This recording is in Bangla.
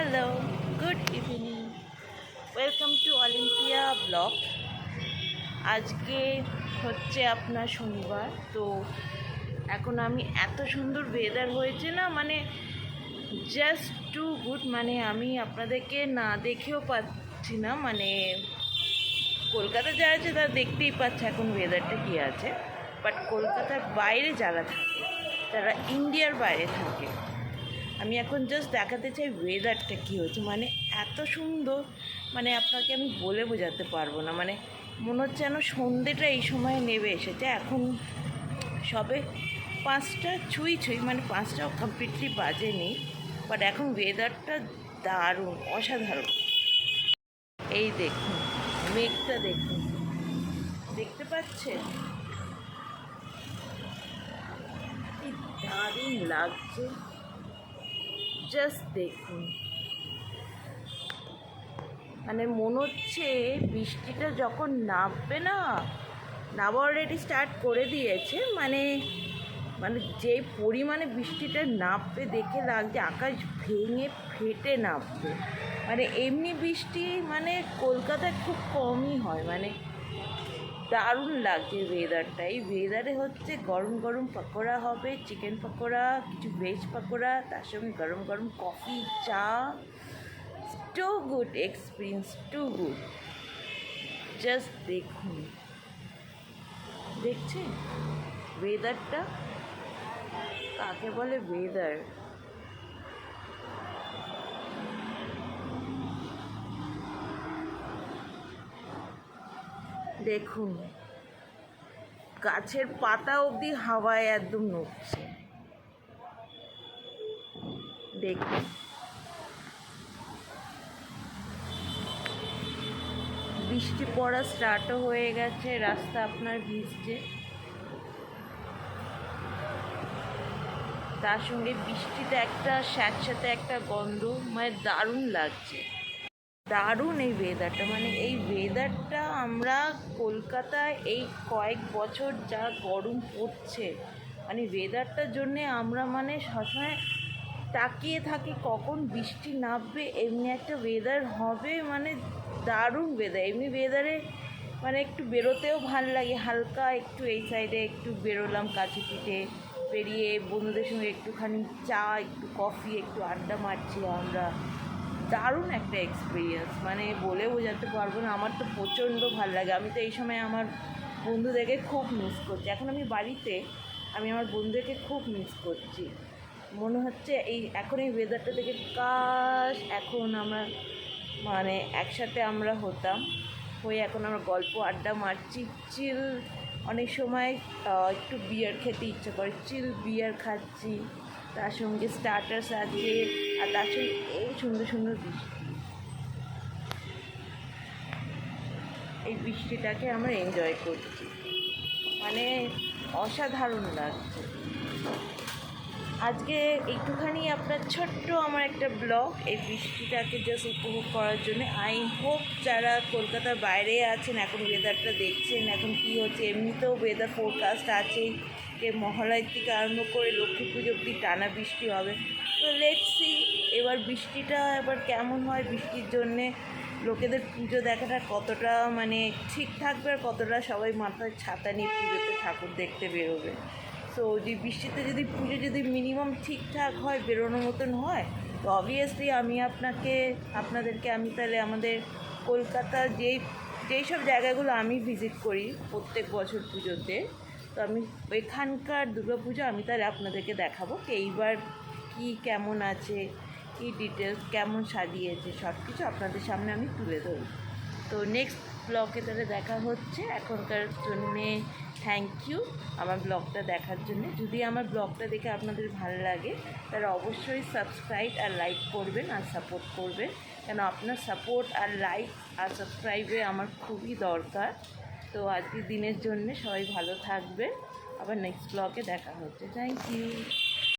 Hello, good evening, welcome to Olympia blog. আজকে হচ্ছে আপনার শনিবার। তো এখন আমি এত সুন্দর ওয়েদার হয়েছে না, মানে জাস্ট টু গুড। মানে আমি আপনাদেরকে না দেখেও পাচ্ছি না, মানে কলকাতা যারা আছে তারা দেখতেই পাচ্ছে এখন ওয়েদারটা কী আছে। বাট কলকাতার বাইরে যারা থাকে, তারা ইন্ডিয়ার বাইরে থাকে, আমি এখন জাস্ট দেখাতে চাই ওয়েদারটা কী হচ্ছে। মানে এত সুন্দর, মানে আপনাকে আমি বলে বোঝাতে পারবো না। মানে মনে হচ্ছে যেন সন্ধ্যেটা এই সময় নেমে এসেছে। এখন সবে 5টা ছুঁই, মানে 5টাও কমপ্লিটলি বাজেনি, বাট এখন ওয়েদারটা দারুণ, অসাধারণ। এই দেখুন, মেঘটা দেখুন, দেখতে পাচ্ছেন কি দারুণ লাগছে। জাস্ট দেখুন, মানে মনে হচ্ছে বৃষ্টিটা যখন নামবে না, নামা অলরেডি স্টার্ট করে দিয়েছে। মানে মানে যেই পরিমাণে বৃষ্টিটা নামবে দেখে লাগছে আকাশ ভেঙে ফেটে নামবে। মানে এমনি বৃষ্টি মানে কলকাতায় খুব কমই হয়। মানে দারুণ লাগছে ওয়েদারটা। এই ওয়েদারে হচ্ছে গরম গরম পকোড়া হবে, চিকেন পকোড়া, কিছু ভেজ পকোড়া, তার সঙ্গে গরম গরম কফি, চা। Too good experience, too good. Just দেখুন, দেখছেন ওয়েদারটা কাকে বলে? ওয়েদার দেখুন, গাছের পাতা অবধি হাওয়ায় একদম নড়ছে। দেখুন, বৃষ্টি পড়া স্টার্টও হয়ে গেছে, রাস্তা আপনার ভিজছে। তার সঙ্গে বৃষ্টিতে একটা স্যাঁতস্যাঁতে একটা গন্ধ, মানে দারুণ লাগছে, দারুণ এই ওয়েদারটা। মানে এই ওয়েদারটা আমরা কলকাতায় এই কয়েক বছর যা গরম পড়ছে, মানে ওয়েদারটার জন্যে আমরা মানে সবসময় তাকিয়ে থাকি কখন বৃষ্টি নামবে, এমনি একটা ওয়েদার হবে। মানে দারুণ ওয়েদার। এমনি ওয়েদারে মানে একটু বেরোতেও ভাল লাগে, হালকা একটু এই সাইডে একটু বেরোলাম কাছে পিঠে, বেরিয়ে বন্ধুদের সঙ্গে একটুখানি চা, একটু কফি, একটু আড্ডা মারছি আমরা। দারুণ একটা এক্সপিরিয়েন্স, মানে বলে বোঝাতে পারবো না। আমার তো প্রচণ্ড ভালো লাগে। আমি তো এই সময় আমার বন্ধুদেরকে খুব মিস করছি। এখন আমি বাড়িতে, আমি আমার বন্ধুদেরকে খুব মিস করছি। মনে হচ্ছে এখন এই ওয়েদারটা দেখে কাশ এখন আমরা মানে একসাথে আমরা হতাম, হয়ে এখন আমরা গল্প আড্ডা মারছি, চিল। অনেক সময় একটু বিয়ার খেতে ইচ্ছা করে, চিল বিয়ার খাচ্ছি, তার সঙ্গে স্টার্টার্স আছে, আর তার সঙ্গে এই সুন্দর সুন্দর বৃষ্টি। এই বৃষ্টিটাকে আমরা এনজয় করছি, মানে অসাধারণ লাগছে। আজকে একটুখানি আপনার ছোট্ট আমার একটা ব্লগ, এই বৃষ্টিটাকে জাস্ট উপভোগ করার জন্য। আই হোপ যারা কলকাতার বাইরে আছেন, এখন ওয়েদারটা দেখছেন এখন কী হচ্ছে। এমনিতেও ওয়েদার ফোরকাস্ট আছেই, মহালয়ের থেকে আরম্ভ করে লক্ষ্মী পুজো অবধি টানা বৃষ্টি হবে। তো লেটস সি এবার বৃষ্টিটা এবার কেমন হয়। বৃষ্টির জন্যে লোকেদের পুজো দেখাটা কতটা মানে ঠিক থাকবে, আর কতটা সবাই মাথায় ছাতা নিয়ে পুজোতে ঠাকুর দেখতে বেরোবে। সো যে বৃষ্টিতে যদি পুজো যদি মিনিমাম ঠিকঠাক হয়, বেরোনোর মতন হয়, তো অবভিয়াসলি আমি আপনাদেরকে আমি তাহলে আমাদের কলকাতার যেই সব জায়গাগুলো আমি ভিজিট করি প্রত্যেক বছর পুজোতে, তো আমি ওইখানকার দুর্গাপুজো আমি তাহলে আপনাদেরকে দেখাবো কি এইবার কী কেমন আছে, কী ডিটেলস কেমন সাজিয়েছে, সব কিছু আপনাদের সামনে আমি তুলে ধরব। তো নেক্সট ব্লগে তাহলে দেখা হচ্ছে। এখনকার জন্যে থ্যাংক ইউ আমার ব্লগটা দেখার জন্য। যদি আমার ব্লগটা দেখে আপনাদের ভালো লাগে তাহলে অবশ্যই সাবস্ক্রাইব আর লাইক করবেন আর সাপোর্ট করবেন, কেন আপনার সাপোর্ট আর লাইক আর সাবস্ক্রাইবে আমার খুবই দরকার। তো আজকের দিনের জন্য সবাই ভালো থাকবে, আবার নেক্সট ব্লগে দেখা হচ্ছে। Thank you.